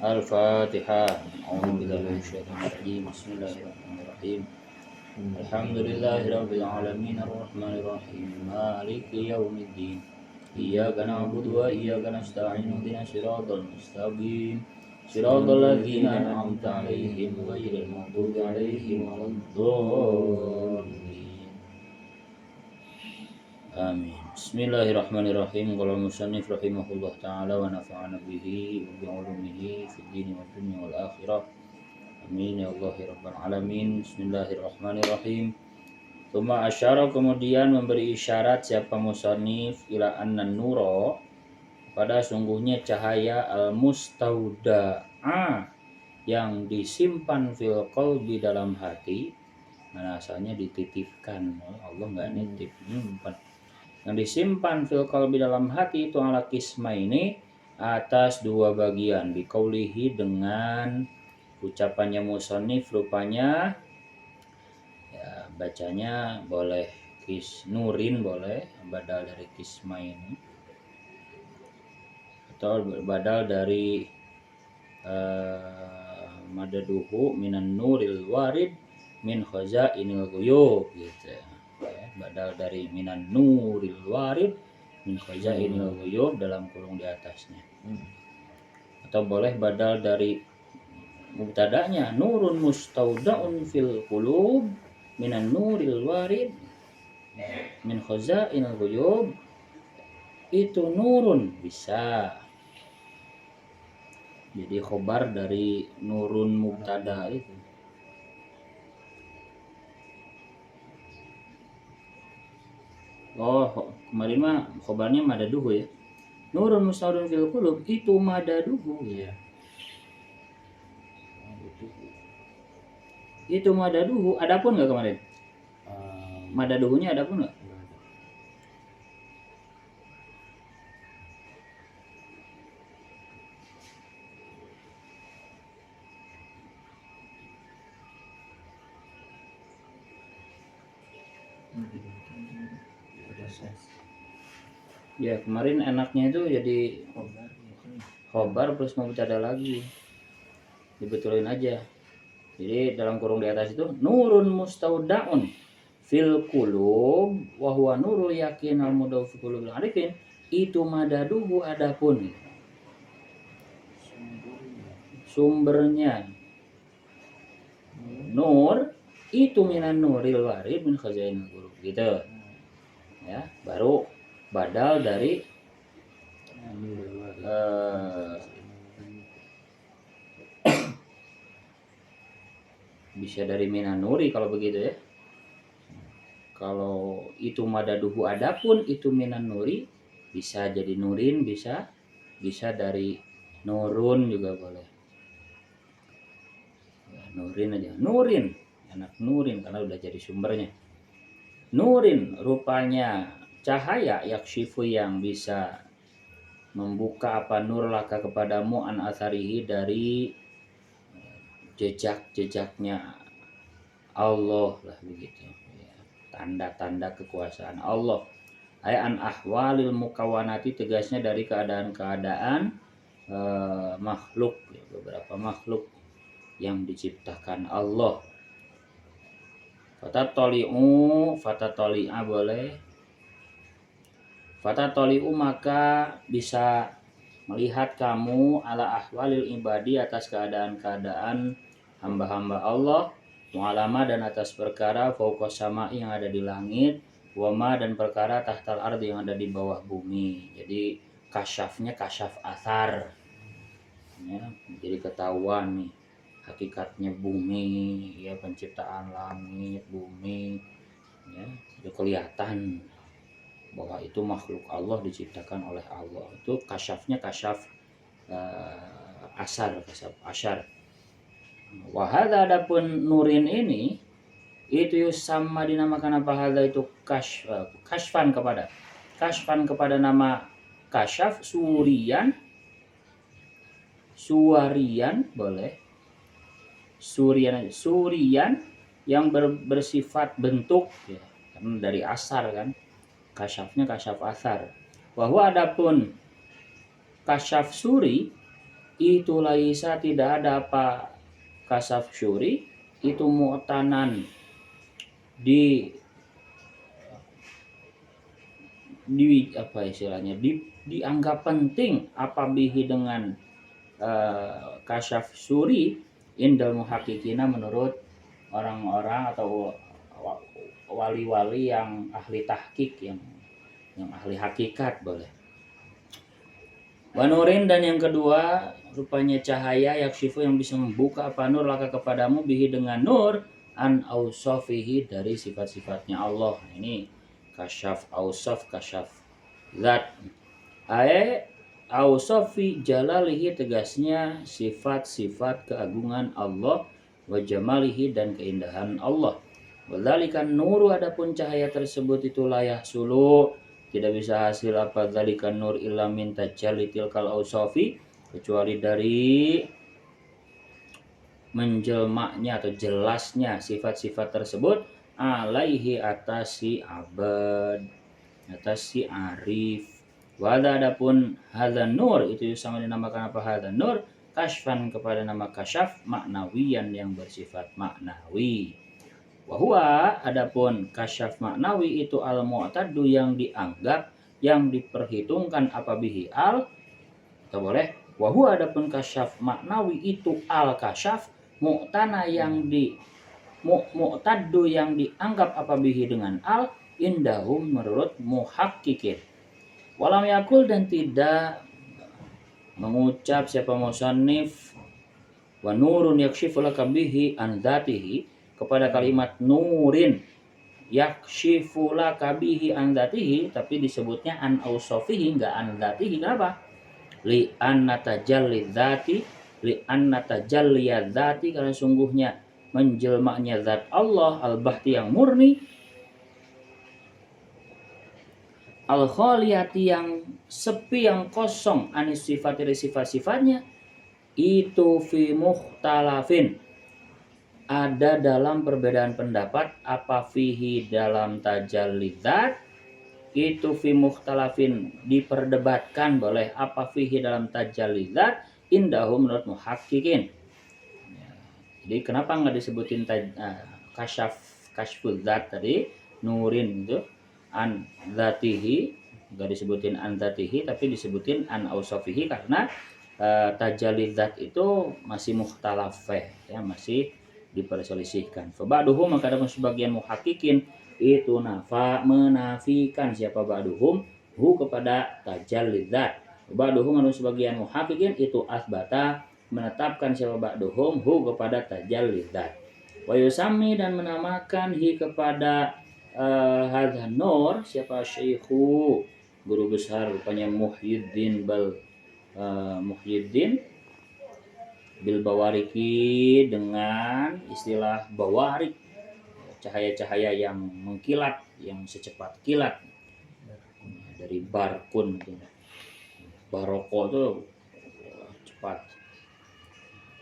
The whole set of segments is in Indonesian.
Al-Fatihah. A'udzubillahi minasyaitonir rajim. Bismillahirrahmanirrahim. Alhamdulillahirabbil alamin arrahmanir rahim maliki yaumiddin. Iyyaka na'budu wa iyyaka nasta'in ihdinas siratal mustaqim. Siratal ladzina an'amta 'alaihim ghairil maghdubi 'alaihim waladdallin. Amin. Bismillahirrahmanirrahim. Qala musannif rahimahullah ta'ala wa nafa'ana bihi wa bi 'ulumihi fid dini wad dunya wal akhirah. Amin ya Allah ya rabbal alamin. Bismillahirrahmanirrahim. Tsumma asyara, kemudian memberi isyarat siapa musannif ila anna nura, pada sungguhnya cahaya al-mustauda'a yang disimpan fil qalbi dalam hati. Mana asalnya dititipkan, Allah enggak nitip, nyimpan. Yang disimpan fil qalbi dalam hati itu ala kisma ini atas dua bagian. Biqaulihi, dengan ucapannya musannif, rupanya ya bacanya boleh nurin, boleh badal dari kisma ini atau badal dari madaduhu minan nuril warid min khazainil ghuyub gitu ya. Badal dari minan nuril warid min khazainil ghuyub dalam kurung di atasnya. Atau boleh badal dari mubtada'nya nurun mustaudaun fil qulub minan nuril warid min khazainil ghuyub. Itu nurun bisa jadi khobar dari nurun mubtada itu. Oh, kemarin mah khobarnya madaduhu ya. Nurun mustaudun fil qulub itu madaduhu ya. Itu madaduhu, adapun enggak kemarin? Madaduhunya adapun enggak? Ya kemarin enaknya itu jadi khobar plus mubtada lagi, dibetulin aja. Jadi dalam kurung di atas itu nurun mustaudaun fil qulub wa huwa nurul yakin al mudaww fi qulubil arifin. Itu madaduhu, adapun sumbernya nur itu minan nuril warid min khazainil qulub gitu ya. Baru badal dari bisa dari minan nuri kalau begitu ya. Kalau itu madaduhu adapun itu minan nuri, bisa jadi nurin, bisa dari nurun juga boleh ya, nurin aja, nurin, anak nurin karena udah jadi sumbernya. Nurin rupanya cahaya yakshifu yang bisa membuka apa nur laka kepadamu an atharihi dari jejak-jejaknya Allah lah begitu ya. Tanda-tanda kekuasaan Allah. An ahwalil mukawanati, tegasnya dari keadaan-keadaan makhluk ya, beberapa makhluk yang diciptakan Allah. Fatatoli'u boleh. Fatatoli'u maka bisa melihat kamu ala ahwalil ibadi atas keadaan-keadaan hamba-hamba Allah, mu'alama dan atas perkara fauqas sama'i yang ada di langit, wama dan perkara tahtal ardi yang ada di bawah bumi. Jadi kasyafnya kasyaf athar ya, jadi ketahuan nih hakikatnya bumi ya, penciptaan langit bumi ya, itu kelihatan bahwa itu makhluk Allah diciptakan oleh Allah. Itu kasyafnya kasyaf asar, kasyaf asyar. Wahada, adapun nurin ini itu sama dinamakan apa, hadza itu kasyfan kepada nama kasyaf, suwarian boleh, surian yang bersifat bentuk ya, karena dari asar kan, kasyafnya kasyaf asar. Bahwa adapun kasyaf suri itu laisa tidak ada apa kasaf syuri itu mu'tanan di apa istilahnya dianggap penting apa bihi dengan kasyaf syuri indal muhakkikina menurut orang-orang atau wali-wali yang ahli tahqiq yang ahli hakikat boleh. Wanurin dan yang kedua rupanya cahaya yakshifu yang bisa membuka apa nur laka kepadamu bihi dengan nur an ausofihi dari sifat-sifatnya Allah. Ini kasyaf ausof kasyaf zat. Ausofi jalalihi tegasnya sifat-sifat keagungan Allah wa jamalihi dan keindahan Allah. Wadzalikan nuru adapun cahaya tersebut itu layah sulu tidak bisa hasil apa dzalikan nur illa min tajalli tilkal ausofi kecuali dari menjelmaknya atau jelasnya sifat-sifat tersebut alaihi atas si abad atas si arif. Wada adapun hadzan nur itu sama dinamakan apa hadzan nur kasyfan kepada nama kasyaf maknawiyan yang bersifat maknawi. Wahwa adapun kasyaf maknawi itu al mu'taddu yang dianggap yang diperhitungkan apa bihi al atau boleh wahwa adapun kasyaf maknawi itu al kasyaf mu'tana yang di mu'taddu yang dianggap apa bihi dengan al indahum menurut muhakkikin. Walam yakul dan tidak mengucap siapa musannif wa nurun yakshifu laka bihi an dzatihi kepada kalimat nurin yakshifu laka bihi an dzatihi tapi disebutnya an ausofihi enggak an dzatihi. Kenapa? Li anna tajalli dzati li anna tajalliya dzati karena sungguhnya menjelmaknya zat Allah al-bahti yang murni al-khaliyati yang sepi yang kosong anis sifat dari sifat-sifatnya itu fi mukhtalafin ada dalam perbedaan pendapat apa fihi dalam tajalli dzat itu fi mukhtalafin diperdebatkan boleh apa fihi dalam tajalli dzat indahu menurut muhakkikin. Jadi kenapa nggak disebutin kasyful dzat tadi nurin itu an dzatihi enggak disebutin an dzatihi tapi disebutin an ausofihi karena tajalli dzat itu masih mukhtalaf ya masih diperselisihkan. Fa ba'duhum maka ada sebagian muhakkikin itu menafikan siapa ba'duhum hu kepada tajalli dzat. Ba'duhum ada sebagian muhakkikin itu asbata menetapkan siapa ba'duhum hu kepada tajalli dzat. Wa yusami dan menamakan hi kepada hadzan nur siapa syekhu guru besar rupanya Muhyiddin bil bawariki dengan istilah bawarik cahaya-cahaya yang mengkilat yang secepat kilat dari barkun baroko itu cepat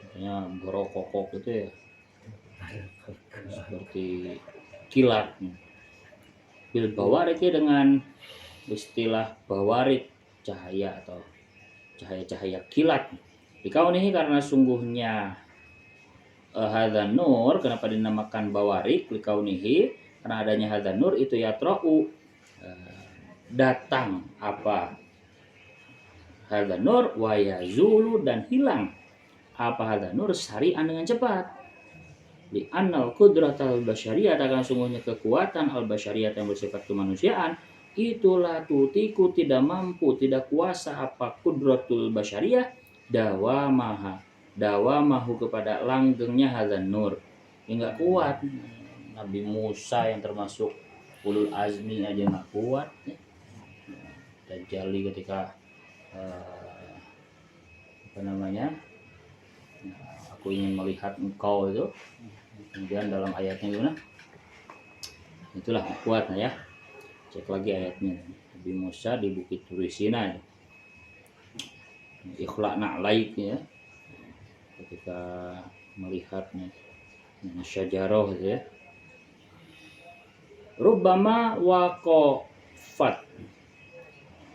makanya borokokok itu ya seperti kilat. Bil bawariki dengan istilah bawarik cahaya atau cahaya-cahaya kilat. Dikaunihi karena sungguhnya hadzan nur kenapa dinamakan bawarik dikaunihi karena adanya hadzan nur itu yatra'u datang apa hadzan nur wa yazulu dan hilang apa hadzan nur sari'an dengan cepat. Li annal qudratal basyariyah karena sungguhnya kekuatan al basyariyah yang bersifat kemanusiaan itulah tutiku tidak mampu tidak kuasa apa kudratul basyariyah dawamahu kepada langgengnya hadzan nur enggak kuat. Nabi Musa yang termasuk ulul azmi aja enggak kuat ya. Tajalli ketika aku ingin melihat engkau itu kemudian dalam ayatnya gimana itulah kuat ya cek lagi ayatnya Nabi Musa di Bukit Turi Sinai ikhlaqna alaik ya ketika melihatnya syajarah gitu ya rubbama waqafat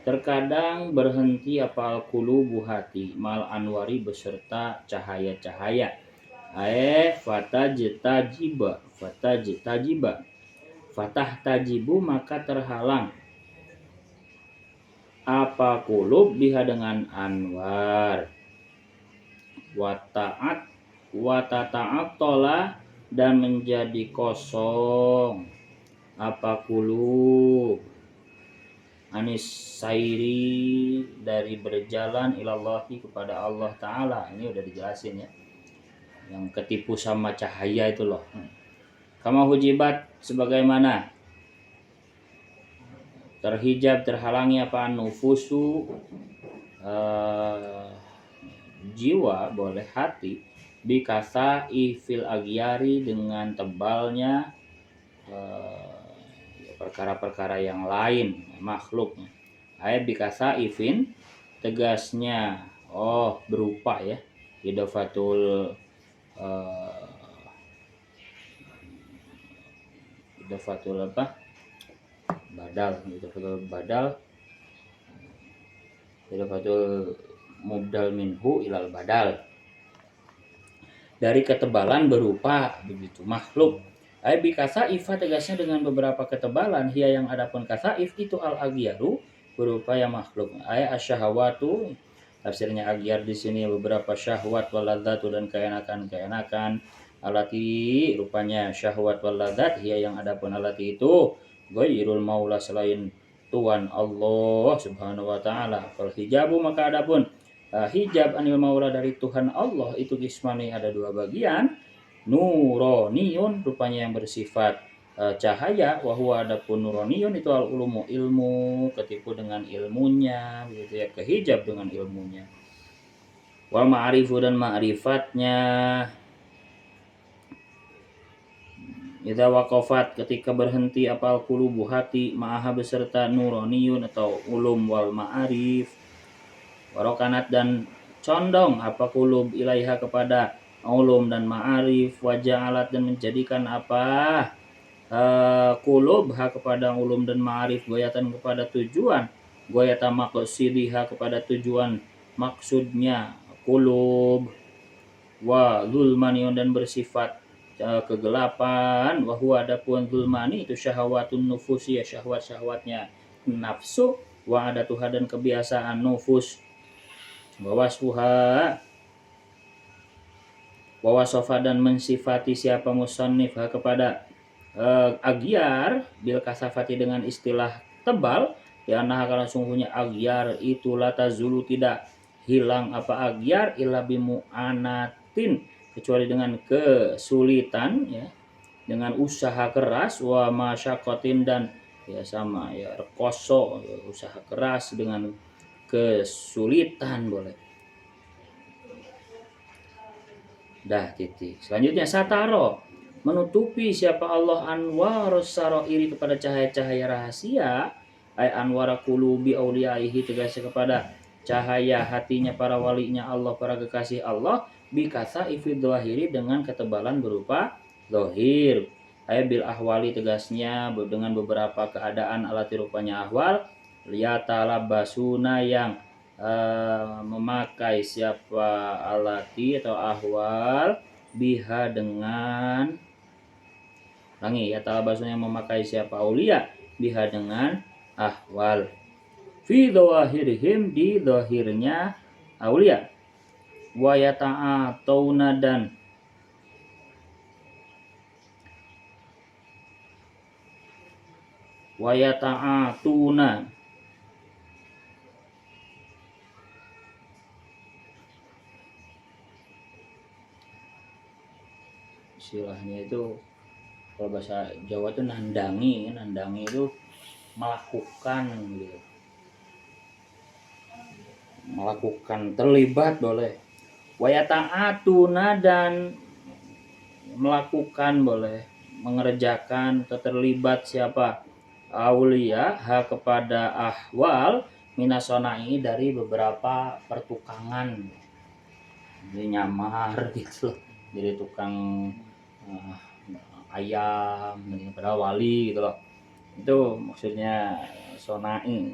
Terkadang berhenti apal qulubu hati mal anwari beserta cahaya-cahaya. Fatah tajibu maka terhalang apa qulub biha dengan anwar. Wata'at tola dan menjadi kosong apa qulub anis sairi dari berjalan ilallahi kepada Allah Ta'ala. Ini udah dijelasin ya, yang ketipu sama cahaya itu loh. Kama hujibat sebagaimana terhijab terhalangi apa nufusu jiwa boleh hati bikasa ifil agyari dengan tebalnya perkara-perkara yang lain makhluknya. Ayat bikasa ifin tegasnya berupa ya idofatul apa idofatul mubdal minhu ilal badal, dari ketebalan berupa begitu makhluk. Bi kasaif tegasnya dengan beberapa ketebalan, hia yang adapun kasaif itu al agyaru berupa yang makhluk. Asyahawatu tafsirnya agyar di sini beberapa syahwat waladzatu dan keenakan alati rupanya syahwat waladzat, hia yang adapun alati itu ghairul maula selain Tuhan Allah Subhanahu wa taala. Fal hijabu maka adapun hijab anil maula dari Tuhan Allah itu kismani ada dua bagian. Nuroniyun rupanya yang bersifat cahaya, wahwa adapun nuroniyun itu al ulumu ilmu, ketipu dengan ilmunya begitu ya, kehijab dengan ilmunya. Wal ma'rifu dan ma'rifatnya. Idza waqafat ketika berhenti apal qulubu hati ma'aha beserta nuroniyun atau ulum wal ma'arif. Warokanat dan condong apa qulub ilaiha kepada ulum dan ma'arif, wajah alat dan menjadikan apa qulub ha kepada ulum dan ma'arif goyatan kepada tujuan, goyata maqsidiha kepada tujuan maksudnya qulub, wa zulmaniun dan bersifat kegelapan, wa huwa adapun zulmani itu syahwatun nufusi ya syahwat-syahwatnya nafsu, wa ada Tuhan dan kebiasaan nufus, wawasofa dan mensifati siapa musannif kepada agyar bil kasafati dengan istilah tebal ya, nah karena sungguhnya agyar itu latazulu tidak hilang apa agyar illa bimu'anatin kecuali dengan kesulitan ya, dengan usaha keras, wa masyakotin dan ya sama ya rekoso ya, usaha keras dengan kesulitan boleh. Dah titik. Selanjutnya sataro menutupi siapa Allah anwarus saroiri kepada cahaya-cahaya rahasia, ay anwara qulubi auliyaihi tegasnya kepada cahaya hatinya para walinya Allah, para kekasih Allah, bikasa ifid dhahiri dengan ketebalan berupa zahir. Ay bil ahwali tegasnya dengan beberapa keadaan alati rupanya ahwal, liyatalabasuna yang memakai siapa alati atau ahwal biha dengan ya talabasuna yang memakai siapa aulia biha dengan ahwal fi dhawahirihim di dhahirnya aulia, wa yata'atuna dan istilahnya itu kalau bahasa Jawa itu nandangi itu melakukan gitu. Melakukan terlibat boleh. Wayata'atuna dan melakukan boleh, mengerjakan atau terlibat siapa aulia ha kepada ahwal minasonai dari beberapa pertukangan. Jadi nyamar gitu loh, jadi tukang ayam padahal wali gitu loh, itu maksudnya sonai.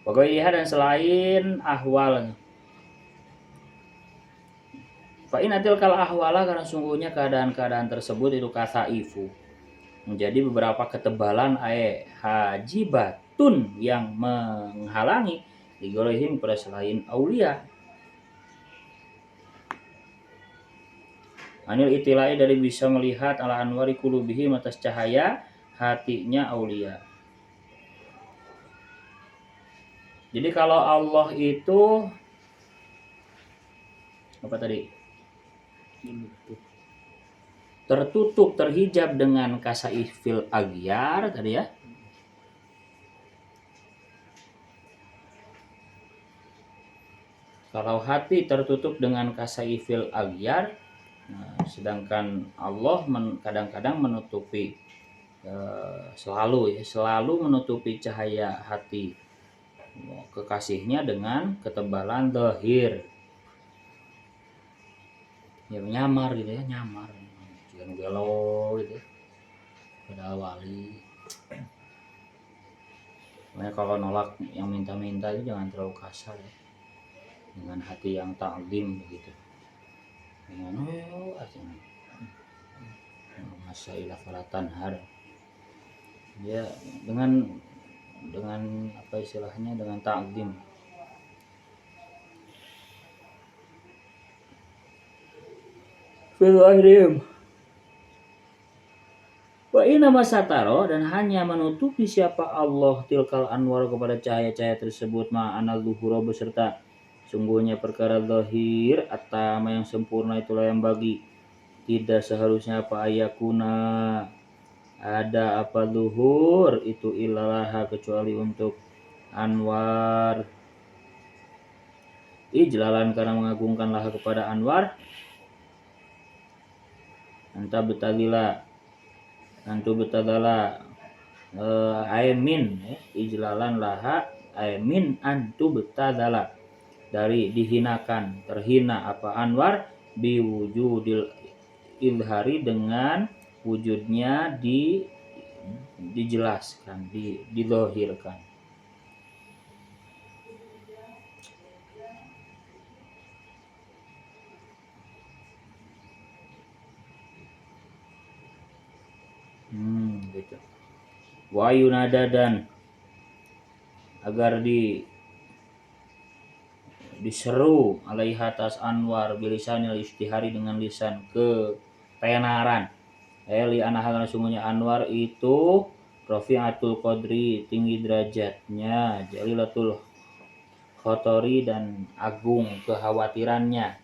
Wa dan selain ahwal. Fa inatil kal ahwala, karena sungguhnya keadaan-keadaan tersebut itu kasaifu, menjadi beberapa ketebalan hajibatun yang menghalangi digolehim pada selain aulia. Anil itilai, dari bisa melihat ala anwari kulubihim, atas cahaya hatinya aulia. Jadi kalau Allah itu apa tadi? Tertutup, terhijab dengan kasaifil agyar tadi ya. Kalau hati tertutup dengan kasaifil agyar, nah, sedangkan Allah kadang-kadang menutupi selalu menutupi cahaya hati kekasihnya dengan ketebalan zahir. Ya nyamar gitu ya, nyamar jangan galau gitu pada wali. Makanya kalau nolak yang minta-minta itu jangan terlalu kasar ya, dengan hati yang ta'zim begitu, dengan masailah falatan har ya, dengan apa istilahnya, dengan ta'zim. Fil akhirihim wa inna masataro, dan hanya menutupi siapa Allah tilkal anwar, kepada cahaya-cahaya tersebut, ma'anal zuhura, beserta sungguhnya perkara zahir atama yang sempurna, itulah yang bagi tidak seharusnya apa ayakuna ada apa zuhur itu ilaha, kecuali untuk anwar, ijlalan karena mengagungkanlah kepada anwar, anta betadila antu betadala aimin ijlalan laha aimin antu betadala, dari dihinakan, terhina apa anwar, biwujudil ilhari, dengan wujudnya dijelaskan, didohirkan. Gitu. Wa yunada, dan agar diseru alaiha atas anwar, bilisanil istihari, dengan lisan ketenaran. Li anahal, sungguhnya anwar itu rafi'atul qadri, tinggi derajatnya, jalilatul khotori, dan agung kekhawatirannya.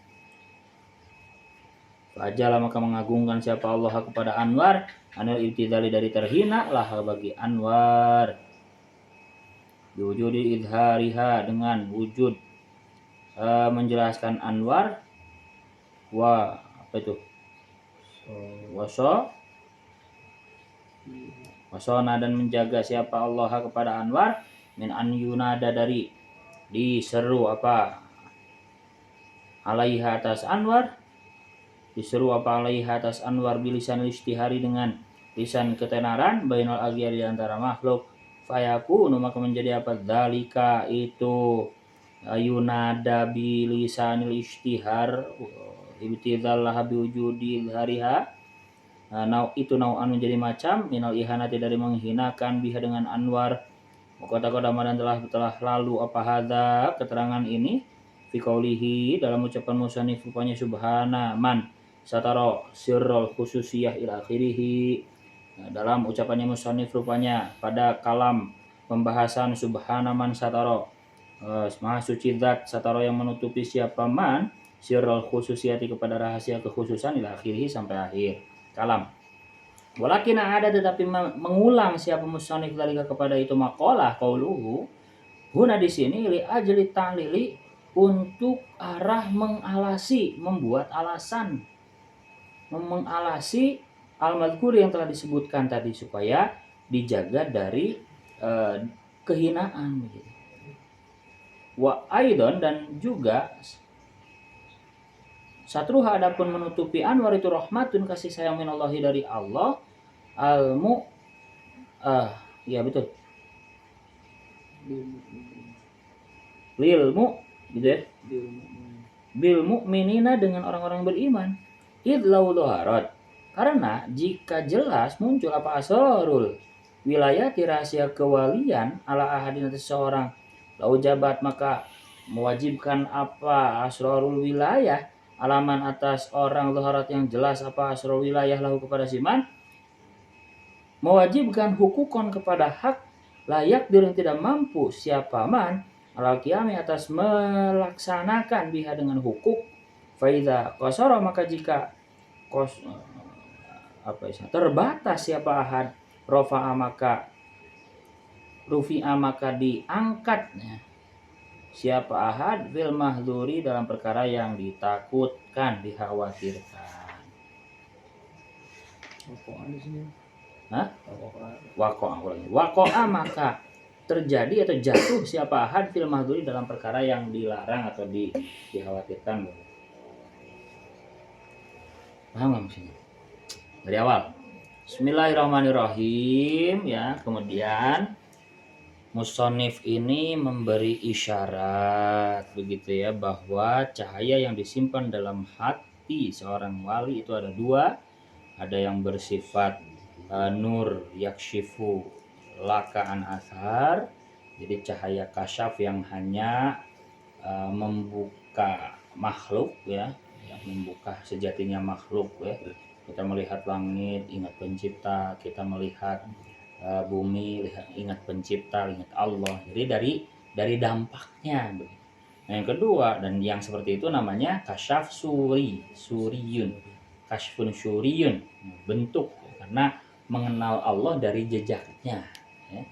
Fajala, maka mengagungkan siapa Allah kepada anwar, anil ibtidali, dari terhina lah bagi anwar, diwujudi idhariha, dengan wujud menjelaskan anwar, wa apa itu wasona, dan menjaga siapa Allah kepada anwar, min an yunada, dari diseru apa alaiha atas anwar, diseru apa alaiha atas anwar, bilisan istihari, dengan lisan ketenaran, bainal agyar, di antara makhluk, fayaku, maka menjadi apa dzalika itu yunada bilisanil istihar ibtidallah biwujudi hariha. Itu nau'an, menjadi macam, minal ihanati, dari menghinakan, biha, dengan anwar. Kota-kota dan telah lalu apa hadza, keterangan ini, fi qaulihi, dalam ucapan musannif, rupanya subhana man satara sirrul khususiyah ila akhirih. Dalam ucapannya musannif rupanya pada kalam pembahasan subhana man satara, maha suci zat satara, yang menutupi siapa man sirrul khususiyati, kepada rahasia kekhususan, ila akhirih, sampai akhir kalam. Walakin ada, tetapi mengulang siapa musannif dalika kepada itu maqalah qauluhu, huna di sini li ajli ta'lili, untuk arah mengalasi, membuat alasan, mengalasi al-madhkur, yang telah disebutkan tadi, supaya dijaga dari kehinaan begitu. Wa aidon, dan juga satruha, adapun menutupi anwar itu rahmatun, kasih sayang minallahi, dari Allah, ya betul, lilmu gitu ya, bil mu'minina dengan orang-orang beriman, idlau dhaharat, karena jika jelas muncul apa asrarul wilayah rahasia kewalian ala ahadin atas seorang, lau jabat maka mewajibkan apa asrarul wilayah alaman atas orang dhaharat yang jelas apa asrarul wilayah lahu kepada siman, mewajibkan hukukon kepada hak layak yang tidak mampu siapa man alal qiyami atas melaksanakan biha dengan hukuk, faida qasara maka jika terbatas siapa ahad, rofa'a maka rufi'a maka diangkatnya siapa ahad fil mahdhuri dalam perkara yang ditakutkan, dikhawatirkan. Wako'a maka terjadi atau jatuh siapa ahad fil mahdhuri dalam perkara yang dilarang atau dikhawatirkan. Paham nggak maksudnya? Dari awal. Bismillahirrahmanirrahim ya. Kemudian musonif ini memberi isyarat begitu ya, bahwa cahaya yang disimpan dalam hati seorang wali itu ada dua. Ada yang bersifat nur yakshifu lakaan asar, jadi cahaya kasyaf yang hanya membuka makhluk ya, membuka sejatinya makhluk ya. Kita melihat langit, ingat pencipta. Kita melihat bumi, ingat pencipta, ingat Allah. Jadi dari dampaknya. Nah, yang kedua, dan yang seperti itu namanya kasyaf suriyun, kasyfun suriyun, bentuk, karena mengenal Allah dari jejaknya. Ya.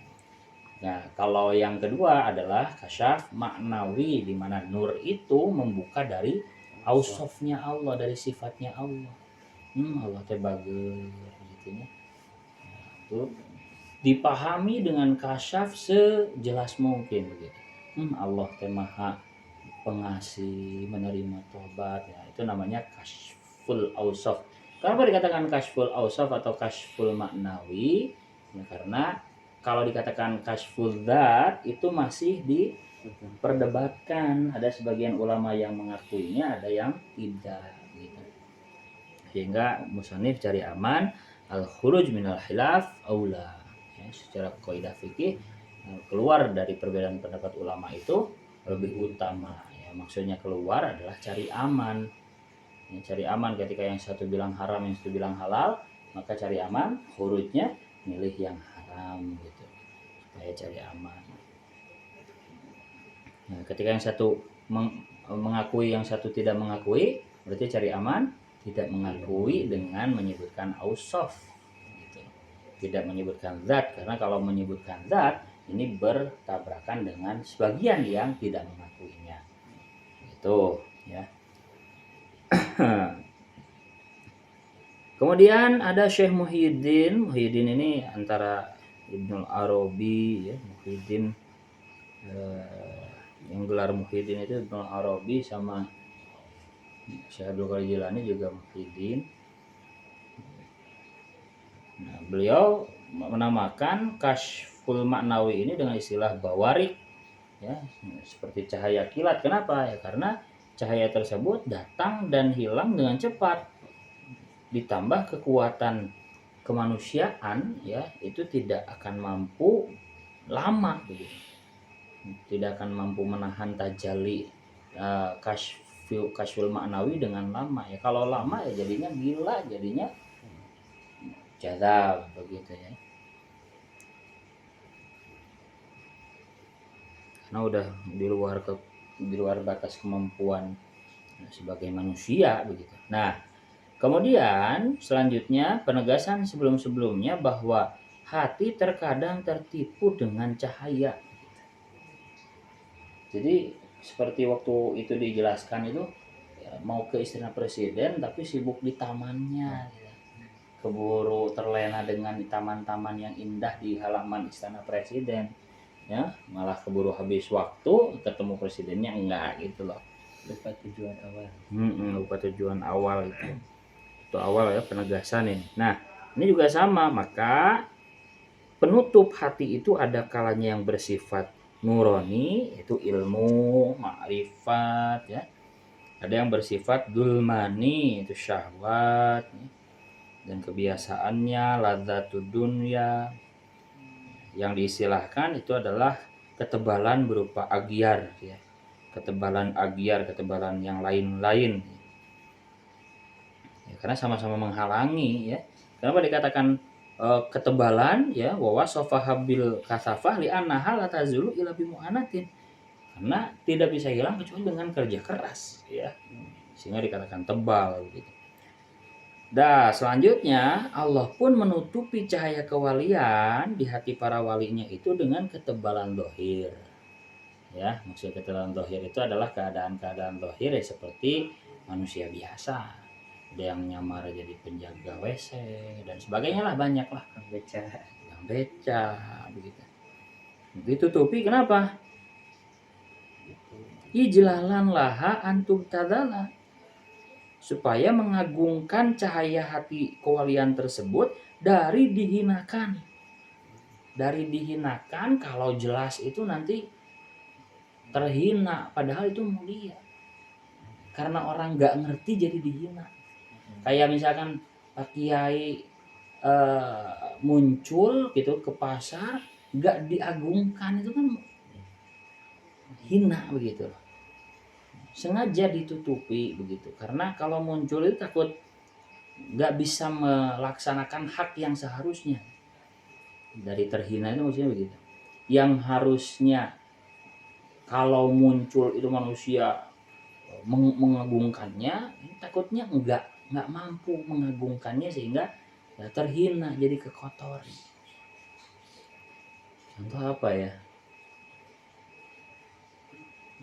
Nah, kalau yang kedua adalah kasyaf maknawi, di mana nur itu membuka dari ausofnya Allah, dari sifatnya Allah. Allah teh bager gitu ya. Itu dipahami dengan kasyaf sejelas mungkin begitu. Allah teh maha pengasih, menerima tobat ya. Itu namanya kasyful ausof. Kenapa dikatakan kasyful ausof atau kasyful maknawi? Ya, karena kalau dikatakan kasyful dzat itu masih diperdebatkan. Ada sebagian ulama yang mengakuinya, ada yang tidak gitu. Sehingga musannif cari aman al-khuruj minal khilaf aula ya, secara kaidah fikih keluar dari perbedaan pendapat ulama itu lebih utama ya. Maksudnya keluar adalah cari aman ya, cari aman ketika yang satu bilang haram, yang satu bilang halal, maka cari aman, khurujnya milih yang haram gitu supaya cari aman. Nah, ketika yang satu mengakui, yang satu tidak mengakui, berarti cari aman tidak mengakui dengan menyebutkan ausof gitu. Tidak menyebutkan zat, karena kalau menyebutkan zat ini bertabrakan dengan sebagian yang tidak mengakuinya itu ya. Kemudian ada Syekh Muhyiddin ini antara Ibnul Arabi ya, Muhyiddin yang gelar Muhyiddin itu Ibnul Arabi, sama Syekh Abdul Qadir Jilani juga Muhyiddin. Nah, beliau menamakan kasyful maknawi ini dengan istilah bawarik ya, seperti cahaya kilat. Kenapa? Ya karena cahaya tersebut datang dan hilang dengan cepat, ditambah kekuatan kemanusiaan ya, itu tidak akan mampu lama begitu. Tidak akan mampu menahan tajalli kasyful maknawi dengan lama ya. Kalau lama ya jadinya gila, jadinya jazab begitu ya. Karena udah di luar batas kemampuan sebagai manusia begitu. Nah, kemudian selanjutnya penegasan sebelum-sebelumnya bahwa hati terkadang tertipu dengan cahaya. Jadi seperti waktu itu dijelaskan itu ya, mau ke istana presiden tapi sibuk di tamannya gitu. Keburu terlena dengan taman-taman yang indah di halaman istana presiden ya, malah keburu habis waktu ketemu presidennya enggak gitu loh. Lupa tujuan awal. Lupa tujuan awal itu awal ya penegasan ini. Nah, ini juga sama, maka penutup hati itu ada kalanya yang bersifat nurani itu ilmu, ma'rifat ya. Ada yang bersifat dulmani itu syahwat ya. Dan kebiasaannya ladzatud dunya. Yang diistilahkan itu adalah ketebalan berupa agyar ya. Ketebalan agyar, ketebalan yang lain-lain. Ya, karena sama-sama menghalangi ya. Kenapa dikatakan ketebalan ya, wa wasafaha bil kasafah li annaha la tazulu ila bi mu'anatin. Karena tidak bisa hilang kecuali dengan kerja keras ya. Sehingga dikatakan tebal gitu. Dah, selanjutnya Allah pun menutupi cahaya kewalian di hati para walinya itu dengan ketebalan dohir. Ya, maksud ketebalan dohir itu adalah keadaan-keadaan dohir ya seperti manusia biasa. Ada yang nyamar jadi penjaga WC dan sebagainya lah, banyak lah. Yang beca begitu. Ditutupi kenapa? Ijlalan laha antum tadala, supaya mengagungkan cahaya hati kewalian tersebut dari dihinakan. Dari dihinakan, kalau jelas itu nanti terhina, padahal itu mulia. Karena orang nggak ngerti jadi dihina. Kayak misalkan Pak Kiai muncul gitu ke pasar, nggak diagungkan, itu kan hina begitu. Sengaja ditutupi begitu, karena kalau muncul itu takut nggak bisa melaksanakan hak yang seharusnya. Dari terhina itu maksudnya begitu. Yang harusnya kalau muncul itu manusia mengagungkannya, takutnya nggak mampu mengagungkannya sehingga ya terhina, jadi kekotoran. Contoh apa ya?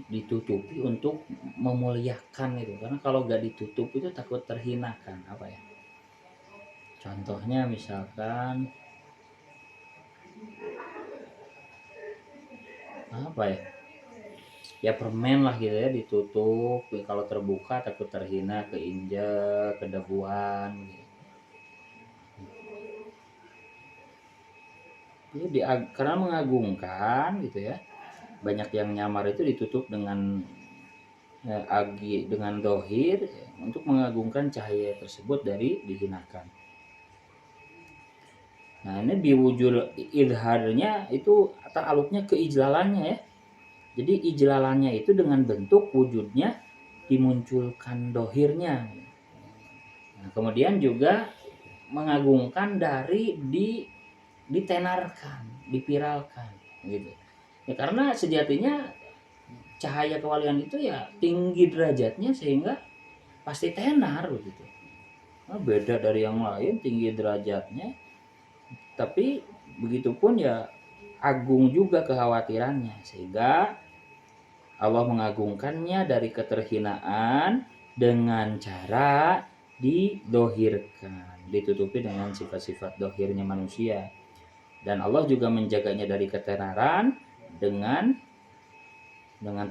Ditutupi untuk memuliakan itu, karena kalau nggak ditutup itu takut terhinakan. Apa ya? Contohnya misalkan apa ya? Ya permen lah gitu ya, ditutup, kalau terbuka takut terhina, keinjek, kedebuan gitu. Jadi karena mengagungkan gitu ya, banyak yang nyamar itu ditutup dengan dengan dohir ya, untuk mengagungkan cahaya tersebut dari dihinakan. Nah ini biwujud idharnya itu ta'aluknya ke ijlalannya ya. Jadi ijlalannya itu dengan bentuk wujudnya dimunculkan dohirnya. Nah, kemudian juga mengagungkan dari ditenarkan, dipiralkan gitu. Ya karena sejatinya cahaya kewalian itu ya tinggi derajatnya sehingga pasti tenar begitu. Nah, beda dari yang lain tinggi derajatnya, tapi begitupun ya agung juga kekhawatirannya, sehingga Allah mengagungkannya dari keterhinaan dengan cara didohirkan, ditutupi dengan sifat-sifat dohirnya manusia. Dan Allah juga menjaganya dari ketenaran dengan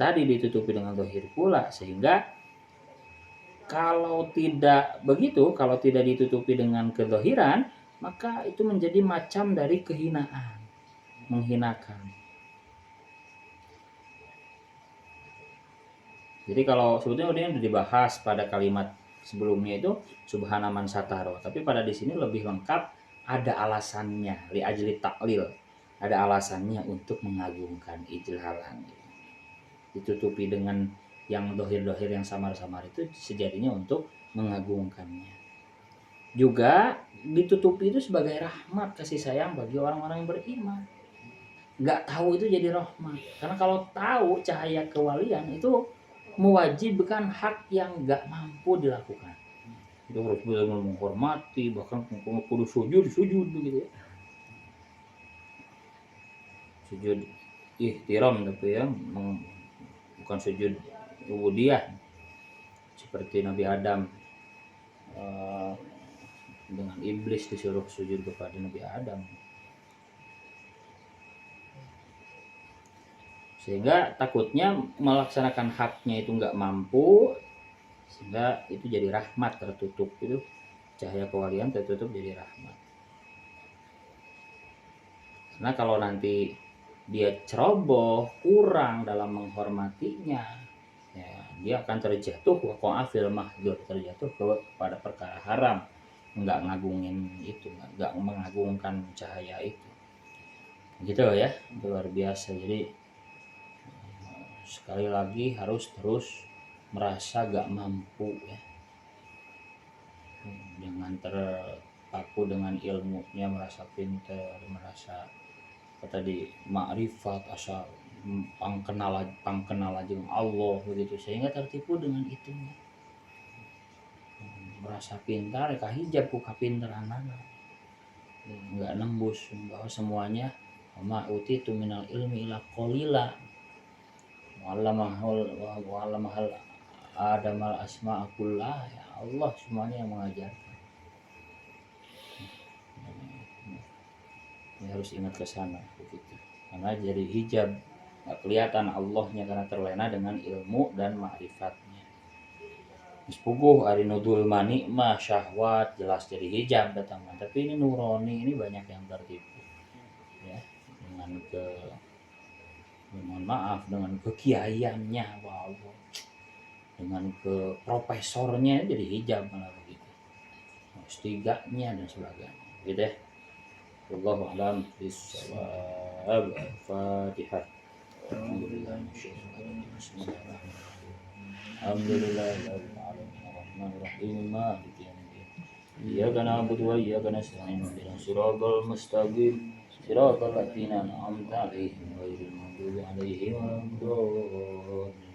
tadi ditutupi dengan dohir pula, sehingga kalau tidak begitu, kalau tidak ditutupi dengan kedohiran, maka itu menjadi macam dari kehinaan, menghinakan. Jadi kalau sebetulnya udah dibahas pada kalimat sebelumnya itu subhana man sataro, tapi pada di sini lebih lengkap, ada alasannya, li ajli taklil, ada alasannya untuk mengagungkan ijlalan. Ditutupi dengan yang dohir-dohir yang samar-samar itu sejatinya untuk mengagungkannya. Juga ditutupi itu sebagai rahmat, kasih sayang bagi orang-orang yang beriman. Nggak tahu itu jadi rahmat, karena kalau tahu cahaya kewalian itu mewajibkan hak yang nggak mampu dilakukan. Itu harus benar-benar menghormati, bahkan kudu sujud begitu ya. Sujud ihtiram tapi ya, bukan sujud ubudiyah seperti Nabi Adam dengan iblis disuruh sujud kepada Nabi Adam, sehingga takutnya melaksanakan haknya itu nggak mampu, sehingga itu jadi rahmat, tertutup itu cahaya kewalian tertutup jadi rahmat. Karena kalau nanti dia ceroboh, kurang dalam menghormatinya, ya, dia akan terjatuh waqa'a fil mahdzur, terjatuh kepada perkara haram, nggak ngagungin itu, nggak mengagungkan cahaya itu, gitu ya. Luar biasa. Jadi sekali lagi harus terus merasa gak mampu ya, jangan terpaku dengan ilmunya, merasa pintar, merasa apa tadi, makrifat, asal pangkenal aja Allah begitu, sehingga tertipu dengan itu, merasa pintar kahijab ku kapinteran anak, nggak nembus bahwa semuanya ma utitu minal ilmi ila qalila wa'allamahal adamal asma'a kullah, ya Allah semuanya yang mengajarkan. Ini harus ingat ke sana begitu. Karena jadi hijab nggak kelihatan Allahnya karena terlena dengan ilmu dan ma'rifatnya. Mispuguh ari nudul mani mah syahwat jelas jadi hijab datang, tapi ini nurani ini banyak yang tertipu ya, dengan mohon maaf, dengan kekiaiannya, wow, dengan ke profesornya jadi hijab malah begitu, S3-nya dan sebagainya gitu ya. Wallahu a'lam bishawab. Al-Fatihah. Alhamdulillahirabbil alamin arrahmanir rahim maliki yaumiddin iyyaka na'budu wa iyyaka nasta'in ihdinas siratal mustaqim siratal ladzina an'amta 'alaihim ghairil maghdubi 'alaihim waladdallin.